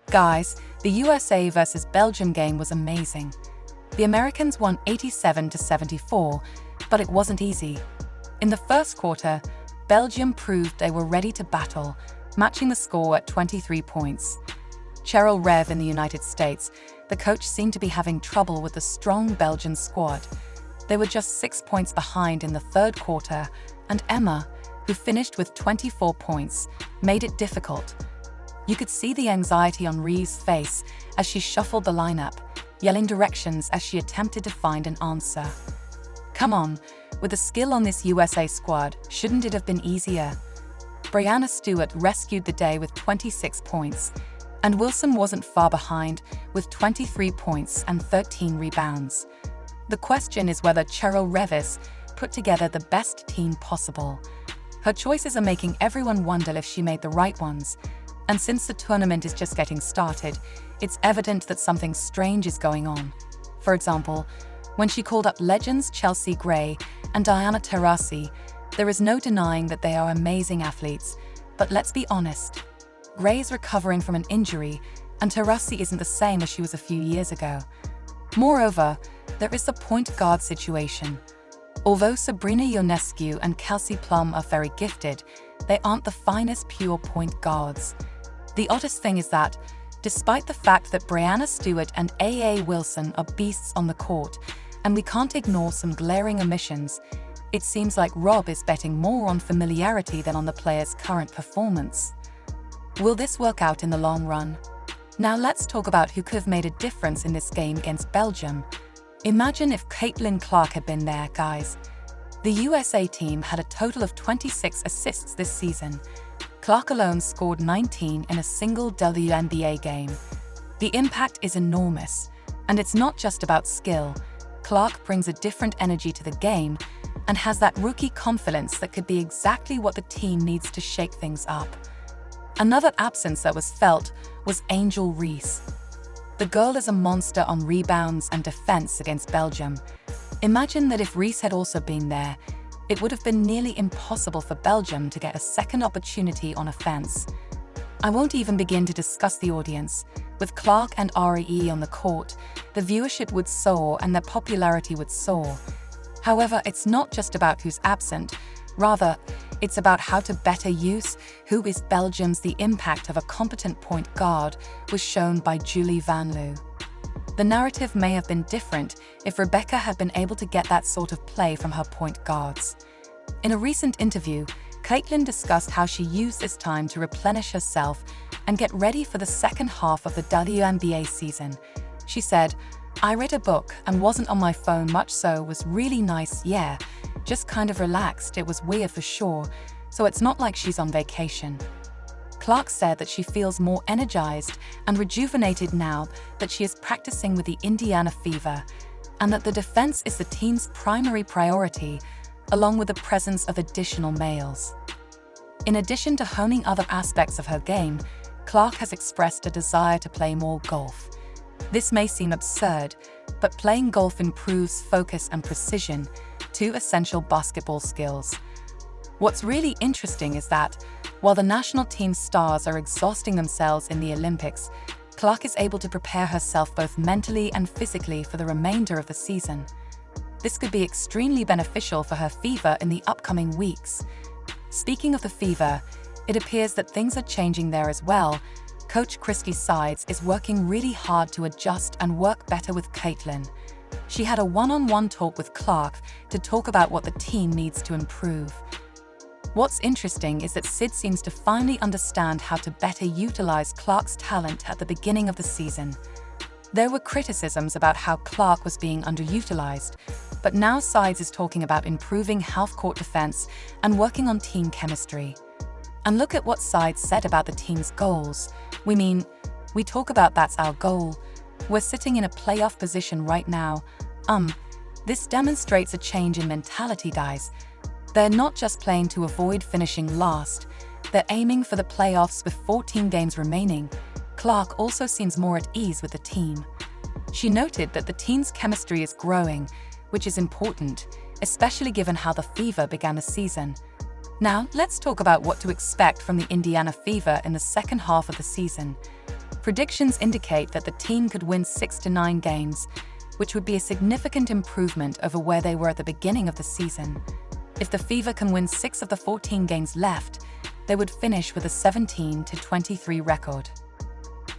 Guys, the USA versus Belgium game was amazing. The Americans won 87-74, but it wasn't easy. In the first quarter, Belgium proved they were ready to battle, matching the score at 23 points. Cheryl Rev in the United States, the coach seemed to be having trouble with the strong Belgian squad. They were just 6 points behind in the third quarter, and Emma, who finished with 24 points, made it difficult. You could see the anxiety on Rev's face as she shuffled the lineup, yelling directions as she attempted to find an answer. Come on, with the skill on this USA squad, shouldn't it have been easier? Brianna Stewart rescued the day with 26 points, and Wilson wasn't far behind with 23 points and 13 rebounds. The question is whether Cheryl Revis put together the best team possible. Her choices are making everyone wonder if she made the right ones, and since the tournament is just getting started, it's evident that something strange is going on. For example, when she called up legends Chelsea Gray and Diana Taurasi, there is no denying that they are amazing athletes, but let's be honest. Gray is recovering from an injury, and Taurasi isn't the same as she was a few years ago. Moreover, there is the point guard situation. Although Sabrina Ionescu and Kelsey Plum are very gifted, they aren't the finest pure point guards. The oddest thing is that, despite the fact that Brianna Stewart and A.A. Wilson are beasts on the court, and we can't ignore some glaring omissions, it seems like Rob is betting more on familiarity than on the player's current performance. Will this work out in the long run? Now let's talk about who could have made a difference in this game against Belgium. Imagine if Caitlin Clark had been there, guys. The USA team had a total of 26 assists this season. Clark alone scored 19 in a single WNBA game. The impact is enormous, and it's not just about skill. Clark brings a different energy to the game and has that rookie confidence that could be exactly what the team needs to shake things up. Another absence that was felt was Angel Reese. The girl is a monster on rebounds and defense against Belgium. Imagine that if Reese had also been there, it would have been nearly impossible for Belgium to get a second opportunity on offense. I won't even begin to discuss the audience. With Clark and REE on the court, the viewership would soar and their popularity would soar. However, it's not just about who's absent. Rather, it's about how to better use who is Belgium's. The impact of a competent point guard was shown by Julie Van Loo. The narrative may have been different if Rebecca had been able to get that sort of play from her point guards. In a recent interview, Caitlin discussed how she used this time to replenish herself and get ready for the second half of the WNBA season. She said, "I read a book and wasn't on my phone much, so was really nice, yeah. Just kind of relaxed. It was weird for sure, so it's not like she's on vacation." Clark said that she feels more energized and rejuvenated now that she is practicing with the Indiana Fever, and that the defense is the team's primary priority, along with the presence of additional males. In addition to honing other aspects of her game, Clark has expressed a desire to play more golf. This may seem absurd, but playing golf improves focus and precision, two essential basketball skills. What's really interesting is that, while the national team stars are exhausting themselves in the Olympics, Clark is able to prepare herself both mentally and physically for the remainder of the season. This could be extremely beneficial for her Fever in the upcoming weeks. Speaking of the Fever, it appears that things are changing there as well. Coach Christy Sides is working really hard to adjust and work better with Caitlin. She had a one-on-one talk with Clark to talk about what the team needs to improve. What's interesting is that Sid seems to finally understand how to better utilize Clark's talent at the beginning of the season. There were criticisms about how Clark was being underutilized, but now Sides is talking about improving half-court defense and working on team chemistry. And look at what Sides said about the team's goals. We talk about that's our goal. We're sitting in a playoff position right now. This demonstrates a change in mentality, guys. They're not just playing to avoid finishing last. They're aiming for the playoffs with 14 games remaining. Clark also seems more at ease with the team. She noted that the team's chemistry is growing, which is important, especially given how the Fever began the season. Now, let's talk about what to expect from the Indiana Fever in the second half of the season. Predictions indicate that the team could win 6 to 9 games, which would be a significant improvement over where they were at the beginning of the season. If the Fever can win 6 of the 14 games left, they would finish with a 17 to 23 record.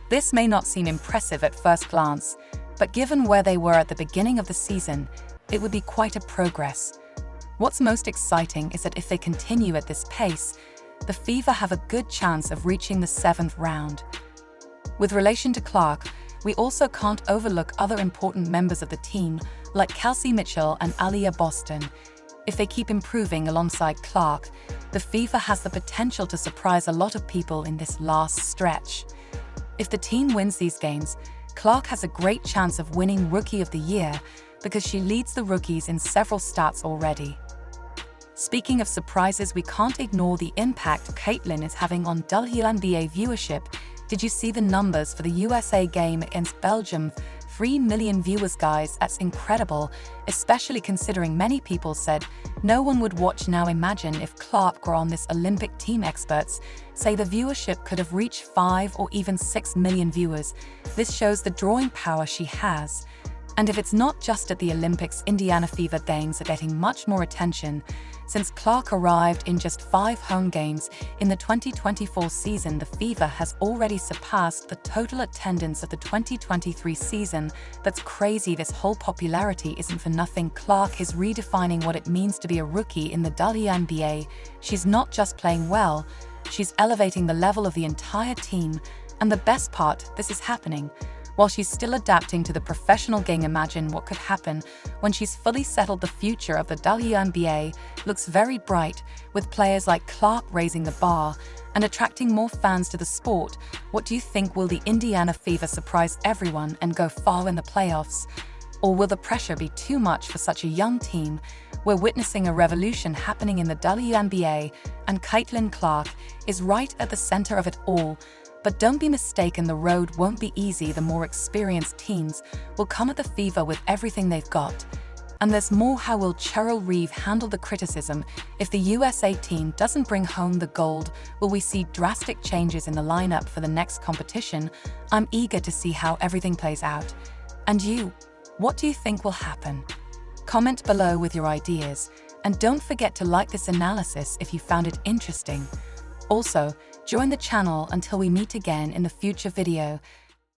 This may not seem impressive at first glance, but given where they were at the beginning of the season, it would be quite a progress. What's most exciting is that if they continue at this pace, the Fever have a good chance of reaching the 7th round. With relation to Clark, we also can't overlook other important members of the team, like Kelsey Mitchell and Aliyah Boston. If they keep improving alongside Clark, the Fever has the potential to surprise a lot of people in this last stretch. If the team wins these games, Clark has a great chance of winning Rookie of the Year because she leads the rookies in several stats already. Speaking of surprises, we can't ignore the impact Caitlin is having on WNBA viewership. Did you see the numbers for the USA game against Belgium? 3 million viewers, guys, that's incredible, especially considering many people said no one would watch. Now imagine if Clark were on this Olympic team. Experts say the viewership could have reached 5 or even 6 million viewers. This shows the drawing power she has. And if it's not just at the Olympics, Indiana Fever games are getting much more attention. Since Clark arrived in just 5 home games in the 2024 season, the Fever has already surpassed the total attendance of the 2023 season. That's crazy. This whole popularity isn't for nothing. Clark is redefining what it means to be a rookie in the WNBA. She's not just playing well, she's elevating the level of the entire team. And the best part, this is happening while she's still adapting to the professional game. Imagine what could happen when she's fully settled. The future of the WNBA looks very bright, with players like Clark raising the bar and attracting more fans to the sport. What do you think? Will the Indiana Fever surprise everyone and go far in the playoffs? Or will the pressure be too much for such a young team? We're witnessing a revolution happening in the WNBA, and Caitlin Clark is right at the center of it all. But don't be mistaken, the road won't be easy. The more experienced teams will come at the Fever with everything they've got. And there's more. How will Cheryl Reeve handle the criticism if the USA team doesn't bring home the gold? Will we see drastic changes in the lineup for the next competition? I'm eager to see how everything plays out. And you, what do you think will happen? Comment below with your ideas, and don't forget to like this analysis if you found it interesting. Also, join the channel until we meet again in the future video.